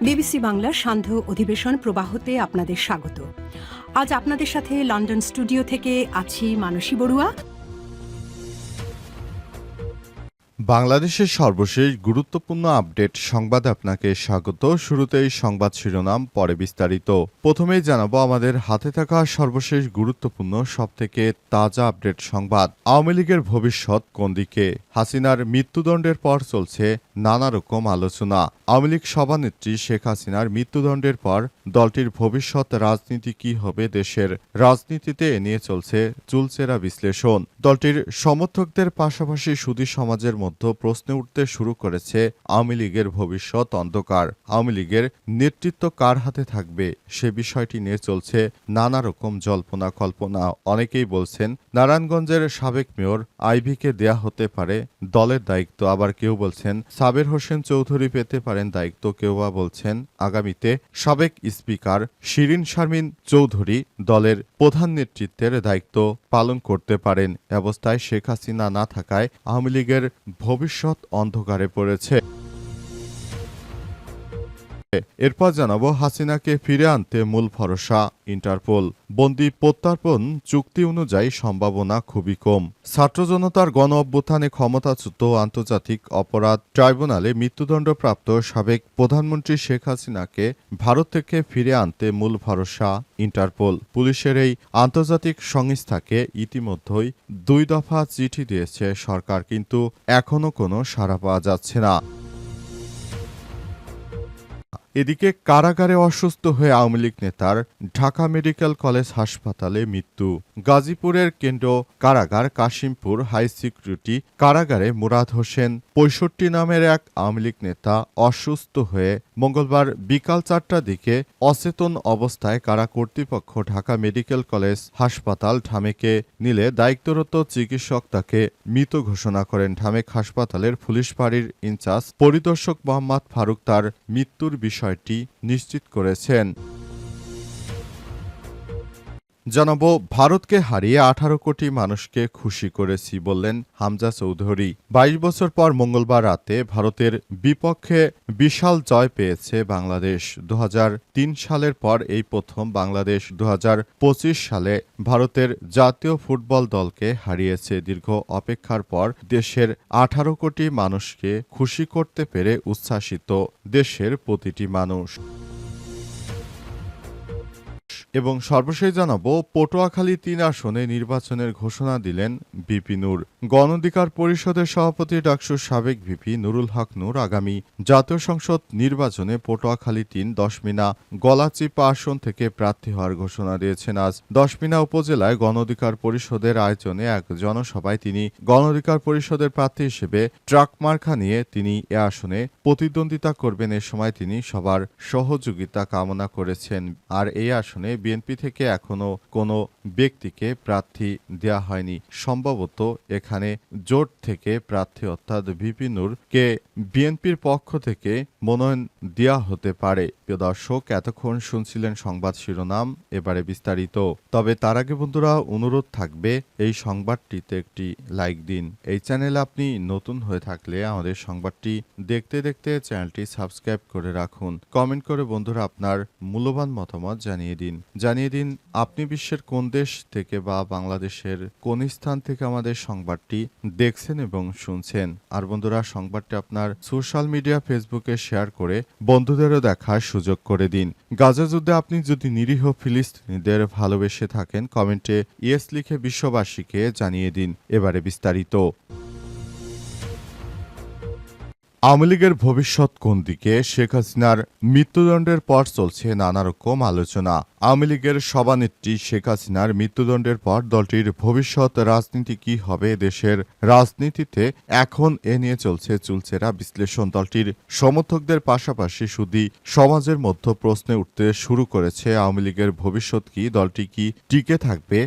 BBC বাংলার সান্ধ্য অধিবেশন প্রবাহতে আপনাদের স্বাগত। আজ আপনাদের সাথে লন্ডন স্টুডিও থেকে আছি মানসী বড়ুয়া। বাংলাদেশের সর্বশেষ গুরুত্বপূর্ণ আপডেট সংবাদে আপনাকে স্বাগত। শুরুতেই সংবাদ শিরোনাম, পরে বিস্তারিত। প্রথমেই জানাবো আমাদের হাতে থাকা সর্বশেষ গুরুত্বপূর্ণ সবথেকে তাজা আপডেট সংবাদ। আওয়ামী লীগের ভবিষ্যৎ কোন দিকে? হাসিনার মৃত্যুদণ্ডের পর চলছে নানা রকম আলোচনা। আওয়ামী লীগ সভানেত্রী শেখ হাসিনার মৃত্যুদণ্ডের পর দলটির ভবিষ্যৎ রাজনীতি কি হবে? দেশের রাজনীতিতে এ নিয়ে চলছে চুলচেরা বিশ্লেষণ। দলটির সমর্থকদের পাশাপাশি সুধী সমাজের মধ্যে প্রশ্ন উঠতে শুরু করেছে আওয়ামী লীগের ভবিষ্যৎ অন্ধকার। আওয়ামী লীগের নেতৃত্ব কার হাতে থাকবে সে বিষয়টি নিয়ে চলছে নানা রকম জল্পনা কল্পনা। অনেকেই বলছেন নারায়ণগঞ্জের সাবেক মেয়র আইভীকে দেয়া হতে পারে দলের দায়িত্ব, আবার কেউ বলছেন সাবের হোসেন চৌধুরী পেতে পারেন দায়িত্ব, কেউ বা বলছেন আগামীতে সাবেক স্পিকার শিরীন শারমিন চৌধুরী দলের প্রধান নেতৃত্বের দায়িত্ব পালন করতে পারেন। অবস্থায় শেখ হাসিনা না থাকায় আওয়ামী লীগের ভবিষ্যৎ অন্ধকারে পড়েছে। এরপর জানাবো হাসিনাকে ফিরে আনতে মূল ভরসা ইন্টারপোল। বন্দি প্রত্যর্পণ চুক্তি অনুযায়ী সম্ভাবনা খুবই কম। ছাত্র জনতার গণ অভ্যুত্থানে ক্ষমতাচ্যুত আন্তর্জাতিক অপরাধ ট্রাইব্যুনালে মৃত্যুদণ্ডপ্রাপ্ত সাবেক প্রধানমন্ত্রী শেখ হাসিনাকে ভারত থেকে ফিরে আনতে মূল ভরসা ইন্টারপোল। পুলিশের এই আন্তর্জাতিক সংস্থাকে ইতিমধ্যেই 2 দফা চিঠি দিয়েছে সরকার, কিন্তু এখনো কোনো সাড়া পাওয়া যাচ্ছে না। এদিকে কারাগারে অসুস্থ হয়ে আওয়ামী লীগ নেতার ঢাকা মেডিকেল কলেজ হাসপাতালে মৃত্যু। গাজীপুরের কেন্দ্র কারাগার কাশিমপুর হাই সিকিউরিটি কারাগারে মুরাদ হোসেন 65 নামের এক আওয়ামী লীগ নেতা অসুস্থ হয়ে মঙ্গলবার বিকাল 4টার দিকে অচেতন অবস্থায় কারা কর্তৃপক্ষ ঢাকা মেডিকেল কলেজ হাসপাতাল ঢামেকে নিলে দায়িত্বরত চিকিৎসক তাকে মৃত ঘোষণা করেন। ঢামেক হাসপাতালের পুলিশ ফাঁড়ির ইনচার্জ পরিদর্শক মোহাম্মদ ফারুক তার মৃত্যুর বিষয়টি নিশ্চিত করেছেন। জানাবো ভারতকে হারিয়ে 18 কোটি মানুষকে খুশি করেছি বললেন হামজা চৌধুরী। 22 বছর পর মঙ্গলবার রাতে ভারতের বিপক্ষে বিশাল জয় পেয়েছে বাংলাদেশ। 2003 সালের পর এই প্রথম বাংলাদেশ 2025 সালে ভারতের জাতীয় ফুটবল দলকে হারিয়েছে। দীর্ঘ অপেক্ষার পর দেশের 18 কোটি মানুষকে খুশি করতে পেরে উচ্ছ্বাসিত দেশের প্রতিটি মানুষ। এবং সর্বশেষ জানাবো পটুয়াখালী 3 আসনে নির্বাচনের ঘোষণা দিলেন ভিপি নূর। গণ অধিকার পরিষদের সভাপতি ডাকসুর সাবেক ভিপি নুরুল হক নূর আগামী জাতীয় সংসদ নির্বাচনে পটুয়াখালী 3 দশমিনা গলাচিপা আসন থেকে প্রার্থী হওয়ার ঘোষণা দিয়েছেন। আজ দশমিনা উপজেলায় গণ অধিকার পরিষদের আয়োজনে এক জনসভায় তিনি গণ অধিকার পরিষদের প্রার্থী হিসেবে ট্রাক মার্কা নিয়ে তিনি এ আসনে প্রতিদ্বন্দ্বিতা করবেন। এ সময় তিনি সবার সহযোগিতা কামনা করেছেন। আর এই আসনে বিএনপি থেকে এখনো কোনো ব্যক্তিকে প্রার্থী দেয়া হয়নি। সম্ভবত এখানে জোট থেকে প্রার্থী অর্থাৎ ভিপি নূরকে বিএনপির পক্ষ থেকে মনোনয়ন দেয়া হতে পারে। প্রিয় দর্শক, এতক্ষণ শুনছিলেন সংবাদ শিরোনাম, এবারে বিস্তারিত। তবে তার আগে বন্ধুরা অনুরোধ থাকবে এই সংবাদটিতে একটি লাইক দিন। এই চ্যানেলে আপনি নতুন হয়ে থাকলে আমাদের সংবাদটি দেখতে দেখতে চ্যানেলটি সাবস্ক্রাইব করে রাখুন। কমেন্ট করে বন্ধুরা আপনার মূল্যবান মতামত জানিয়ে দিন আপনি বিশ্বের কোন দেশ থেকে বা বাংলাদেশের কোন স্থান থেকে আমাদের সংবাদটি দেখছেন এবং শুনছেন। আর বন্ধুরা সংবাদটি আপনার সোশ্যাল মিডিয়া ফেসবুকে শেয়ার করে বন্ধুদেরও দেখার সুযোগ করে দিন। গাজা যুদ্ধে আপনি যদি নিরীহ ফিলিস্তিনিদের ভালোবেসে থাকেন কমেন্টে ইয়েস লিখে বিশ্ববাসীকে জানিয়ে দিন। এবারে বিস্তারিত। আওয়ামী লীগের ভবিষ্যৎ কোন দিকে? শেখ হাসিনার মৃত্যুদণ্ডের পর চলছে নানা রকম আলোচনা। আওয়ামী লীগের সভানেত্রী শেখ হাসিনার মৃত্যুদণ্ডের পর দলটির ভবিষ্যৎ রাজনীতি কি হবে? দেশের রাজনীতিতে এখন এ নিয়ে চলছে চুলচেরা বিশ্লেষণ। দলটির সমর্থকদের পাশাপাশি সুধী সমাজের মধ্যে প্রশ্ন উঠতে শুরু করেছে আওয়ামী লীগের ভবিষ্যৎ কি? দলটি কি টিকে থাকবে?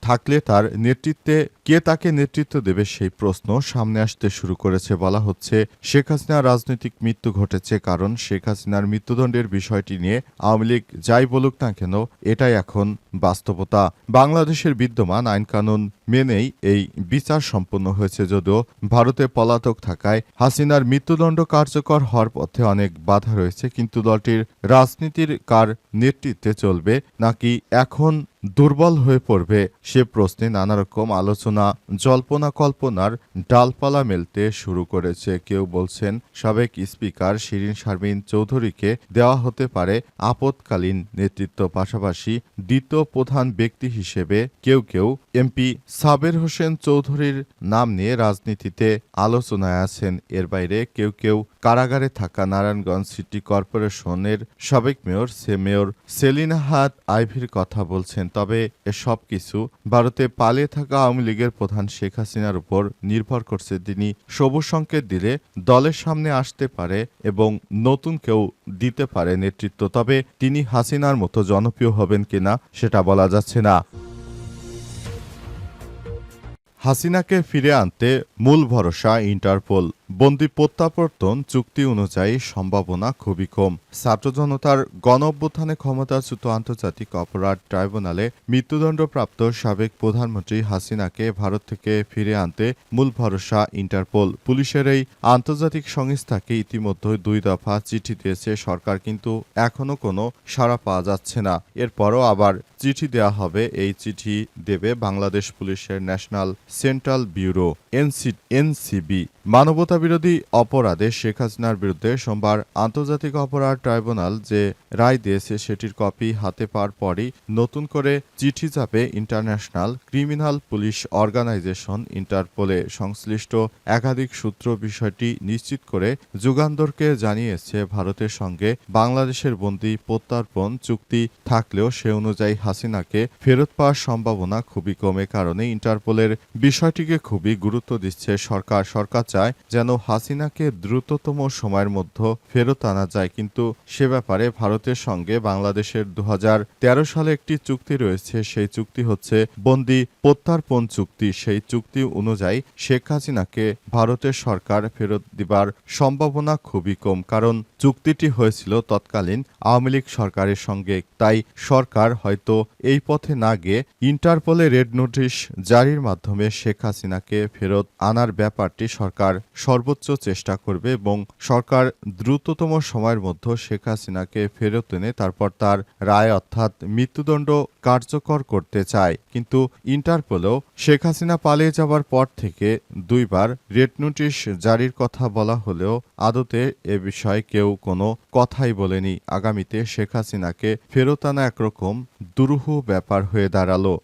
থাকলে তার নেতৃত্বে কে তাকে নেতৃত্ব দেবে সেই প্রশ্ন সামনে আসতে শুরু করেছে। বলা হচ্ছে শেখ হাসিনার রাজনৈতিক মৃত্যু ঘটেছে কারণ শেখ হাসিনার মৃত্যুদণ্ডের বিষয়টি নিয়ে আওয়ামী লীগ যাই বলুক না কেন এটাই এখন বাস্তবতা। বাংলাদেশের বিদ্যমান আইনকানুন মেনেই এই বিচার সম্পন্ন হয়েছে। যদিও ভারতে পলাতক থাকায় হাসিনার মৃত্যুদণ্ড কার্যকর হওয়ার পথে অনেক বাধা রয়েছে, কিন্তু দলটির রাজনীতির কার নেতৃত্বে চলবে নাকি এখন দুর্বল হয়ে পড়বে সে প্রশ্নে নানা রকম আলোচনা জল্পনা কল্পনার ডালপালা মেলতে শুরু করেছে। কেউ বলছেন সাবেক স্পিকার শিরীন শারমিন চৌধুরীকে দেওয়া হতে পারে আপৎকালীন নেতৃত্ব, পাশাপাশি দ্বিতীয় প্রধান ব্যক্তি হিসেবে কেউ কেউ এমপি সাবের হোসেন চৌধুরীর নাম নিয়ে রাজনীতিতে আলোচনায় আছেন। এর বাইরে কেউ কেউ কারাগারে থাকা নারায়ণগঞ্জ সিটি কর্পোরেশনের সাবেক মেয়র সেলিনা হায়াত আইভীর কথা বলছেন। তবে এসব কিছু ভারতে পালিয়ে থাকা আওয়ামী লীগের প্রধান শেখ হাসিনার উপর নির্ভর করছে। তিনি সবুজ সংকেত দিলে দলের সামনে আসতে পারে এবং নতুন কেউ দিতে পারে নেতৃত্ব। তবে তিনি হাসিনার মতো জনপ্রিয় হবেন কিনা সেটা বলা যাচ্ছে না। হাসিনাকে ফিরে আনতে মূল ভরসা ইন্টারপোল। বন্দি প্রত্যাবর্তন চুক্তি অনুযায়ী সম্ভাবনা খুবই কম। ছাত্র জনতার গণ অভ্যুত্থানে ক্ষমতাচ্যুত আন্তর্জাতিক অপরাধ ট্রাইব্যুনালে মৃত্যুদণ্ডপ্রাপ্ত সাবেক প্রধানমন্ত্রী হাসিনাকে ভারত থেকে ফিরে আনতে মূল ভরসা ইন্টারপোল। পুলিশের এই আন্তর্জাতিক সংস্থাকে ইতিমধ্যে 2 দফা চিঠি দিয়েছে সরকার, কিন্তু এখনো কোনো সাড়া পাওয়া যাচ্ছে না। এরপরও আবার চিঠি দেওয়া হবে। এই চিঠি দেবে বাংলাদেশ পুলিশের ন্যাশনাল সেন্ট্রাল ব্যুরো এনসিবি। মানবতাবিরোধী অপরাধে শেখ হাসিনার বিরুদ্ধে সোমবার আন্তর্জাতিক অপরাধ ট্রাইব্যুনাল যে রায় দিয়েছে সেটির কপি হাতে পাওয়ার পরই নতুন করে চিঠি যাবে ইন্টারন্যাশনাল ক্রিমিনাল পুলিশ অর্গানাইজেশন ইন্টারপোলে। সংশ্লিষ্ট একাধিক সূত্র বিষয়টি নিশ্চিত করে যুগান্তরকে জানিয়েছে, ভারতের সঙ্গে বাংলাদেশের বন্দি প্রত্যার্পণ চুক্তি থাকলেও সে অনুযায়ী হাসিনাকে ফেরত পাওয়ার সম্ভাবনা খুবই কমে। কারণে ইন্টারপোলের বিষয়টিকে খুবই গুরুত্ব দিচ্ছে সরকার। সরকার চায় যেন হাসিনাকে দ্রুততম সময়ের মধ্যে ফেরত আনা যায়, কিন্তু সে ব্যাপারে ভারতের সঙ্গে বাংলাদেশের 2013 সালে একটি চুক্তি রয়েছে। সেই চুক্তি হচ্ছে বন্দি প্রত্যার্পণ চুক্তি। সেই চুক্তি অনুযায়ী শেখ হাসিনাকে ভারতের সরকার ফেরত দিবার সম্ভাবনা খুবই কম, কারণ চুক্তিটি হয়েছিল তৎকালীন আওয়ামী লীগ সরকারের সঙ্গে। তাই সরকার হয়তো এই পথে না গিয়ে ইন্টারপোলে রেড নোটিশ জারির মাধ্যমে শেখ হাসিনাকে ফেরত আনার ব্যাপারটি সরকার সর্বোচ্চ চেষ্টা করবে এবং সরকার দ্রুততম সময়ের মধ্যে শেখ হাসিনাকে ফেরত এনে তারপর তার রায় অর্থাৎ মৃত্যুদণ্ড কার্যকর করতে চায়। কিন্তু ইন্টারপোলেও শেখ হাসিনা পালিয়ে যাওয়ার পর থেকে 2 বার রেড নোটিশ জারির কথা বলা হলেও আদতে এ বিষয়ে কেউ কোনো কথাই বলেনি। আগামীতে শেখ হাসিনাকে ফেরত আনা একরকম দুরূহ ব্যাপার হয়ে দাঁড়ালো।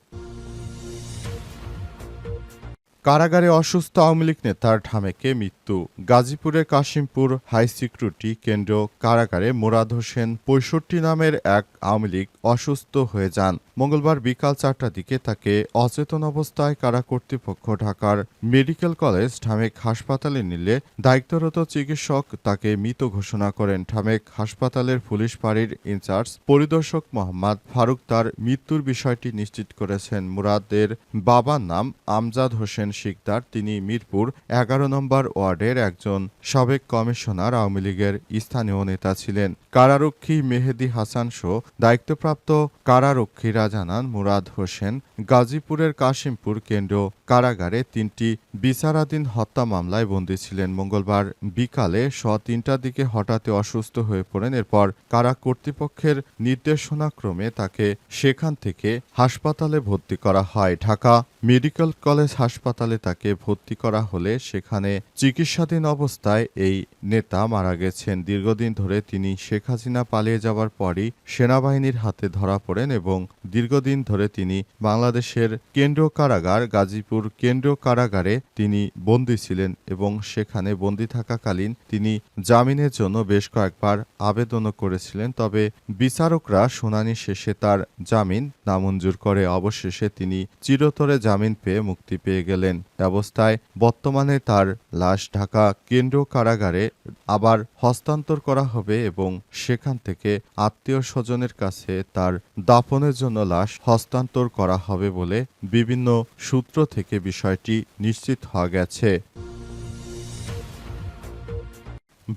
কারাগারে অসুস্থ আওয়ামী লীগ নেতার ঢামেকে মৃত্যু। গাজীপুরের কাশিমপুর হাই সিকিউরিটি কেন্দ্র কারাগারে মুরাদ হোসেন 65 নামের এক আওয়ামী লীগ অসুস্থ হয়ে যান। মঙ্গলবার বিকাল 4টার দিকে তাকে অচেতন অবস্থায় কারা কর্তৃপক্ষ ঢাকার মেডিকেল কলেজ ঢামেক হাসপাতালে নিলে দায়িত্বরত চিকিৎসক তাকে মৃত ঘোষণা করেন। ঢামেক হাসপাতালের পুলিশ ফাঁড়ির ইনচার্জ পরিদর্শক মোহাম্মদ ফারুক তার মৃত্যুর বিষয়টি নিশ্চিত করেছেন। মুরাদের বাবার নাম আমজাদ হোসেন শিকদার। তিনি মিরপুর 11 নম্বর ওয়ার্ডের একজন সাবেক কমিশনার, আওয়ামী লীগের স্থানীয় নেতা ছিলেন। কারারক্ষী মেহেদি হাসান সহ দায়িত্বপ্রাপ্ত কারারক্ষীরা জানান, মুরাদ হোসেন গাজীপুরের কাশিমপুর কেন্দ্র কারাগারে 3টি বিচারাধীন হত্যা মামলায় বন্দী ছিলেন। মঙ্গলবার বিকালে 3টার দিকে হঠাৎ অসুস্থ হয়ে পড়েন। এরপর কারা কর্তৃপক্ষের নির্দেশনাক্রমে তাকে সেখান থেকে হাসপাতালে ভর্তি করা হয়। ঢাকা মেডিকেল কলেজ হাসপাতালে তাকে ভর্তি করা হলে সেখানে চিকিৎসাধীন অবস্থায় এই নেতা মারা গেছেন। দীর্ঘদিন ধরে তিনি শেখ হাসিনা পালিয়ে যাওয়ার পরই সেনাবাহিনীর হাতে ধরা পড়েন এবং দীর্ঘদিন ধরে তিনি বাংলাদেশের কেন্দ্রীয় কারাগার গাজীপুর কেন্দ্রীয় কারাগারে তিনি বন্দী ছিলেন এবং সেখানে বন্দী থাকাকালীন তিনি জামিনের জন্য বেশ কয়েকবার আবেদনও করেছিলেন। তবে বিচারকরা শুনানি শেষে তার জামিন নামঞ্জুর করে। অবশেষে তিনি চিরতরে জামিন পেয়ে মুক্তি পেয়ে গেলেন। অবস্থায় বর্তমানে তার লাশ ঢাকা কেন্দ্রীয় কারাগারে আবার হস্তান্তর করা হবে এবং সেখান থেকে আত্মীয় স্বজনের কাছে তার দাফনের জন্য লাশ হস্তান্তর করা হবে বলে বিভিন্ন সূত্র থেকে বিষয়টি নিশ্চিত হওয়া গেছে।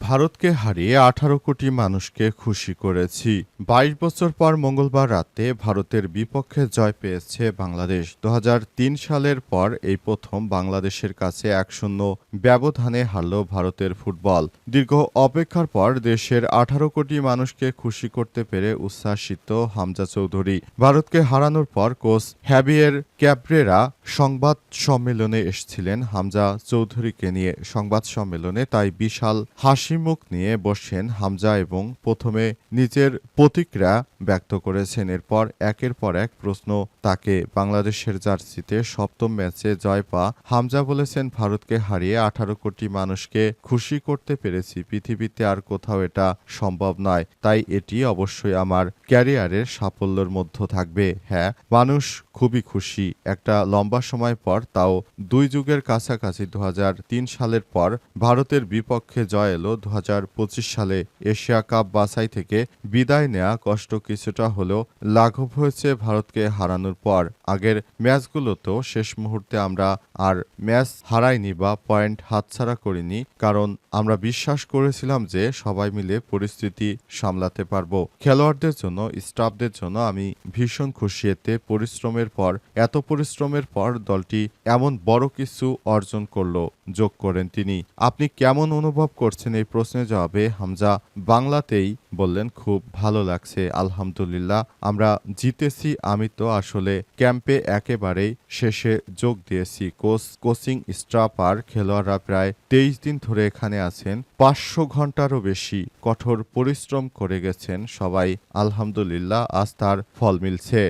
ভারতকে হারিয়ে 18 কোটি মানুষকে খুশি করেছি। 22 বছর পর মঙ্গলবার রাতে ভারতের বিপক্ষে জয় পেয়েছে বাংলাদেশ। 2003 সালের পর এই প্রথম বাংলাদেশের কাছে 1-0 ব্যবধানে হারল ভারতের ফুটবল। দীর্ঘ অপেক্ষার পর দেশের 18 কোটি মানুষকে খুশি করতে পেরে উচ্ছ্বাসিত হামজা চৌধুরী। ভারতকে হারানোর পর কোচ হ্যাভিয়ের ক্যাব্রেরা সংবাদ সম্মেলনে এসেছিলেন হামজা চৌধুরীকে নিয়ে। সংবাদ সম্মেলনে তাই বিশাল হাসি মুখ নিয়ে বসেন হামজা এবং প্রথমে নিজের প্রতিক্রিয়া ব্যক্ত করেছেন। এরপর একের পর এক প্রশ্ন তাকে। বাংলাদেশের জার্সিতে সপ্তম ম্যাচে জয় পা হামজা বলেছেন, ভারতকে হারিয়ে 18 কোটি মানুষকে খুশি করতে পেরেছি। পৃথিবীতে আর কোথাও এটা সম্ভব নয়, তাই এটি অবশ্যই আমার ক্যারিয়ারের সাফল্যের মধ্যে থাকবে। হ্যাঁ, মানুষ খুবই খুশি। একটা লম্বা সময় পর, তাও 2 যুগের কাছাকাছি 2003 সালের পর ভারতের বিপক্ষে জয় এলো। 2025 সালে এশিয়া কাপ বাছাই থেকে বিদায় নেওয়া কষ্ট কিছুটা হলেও লাঘব হয়েছে ভারতকে হারানোর পর। আগের ম্যাচগুলোতেও শেষ মুহূর্তে আমরা আর ম্যাচ হারাইনি বা পয়েন্ট হাতছাড়া করিনি, কারণ আমরা বিশ্বাস করেছিলাম যে সবাই মিলে পরিস্থিতি সামলাতে পারবো। খেলোয়াড়দের জন্য, স্টাফদের জন্য আমি ভীষণ খুশি। এতে এত পরিশ্রমের পর দলটি এমন বড় কিছু অর্জন করলো, যোগ করেন তিনি। আপনি কেমন অনুভব করছেন এই প্রশ্নের জবাবে হামজা বাংলাতেই বললেন, খুব ভালো লাগছে, আলহামদুলিল্লাহ আমরা জিতেছি। আমি তো আসলে ক্যাম্পে একেবারেই শেষে যোগ দিয়েছি। কোচিং স্টাফ আর খেলোয়াড়রা প্রায় 23 দিন ধরে এখানে আছেন। 500 ঘন্টারও বেশি কঠোর পরিশ্রম করে গেছেন সবাই। আলহামদুলিল্লাহ, আজ তার ফল মিলছে।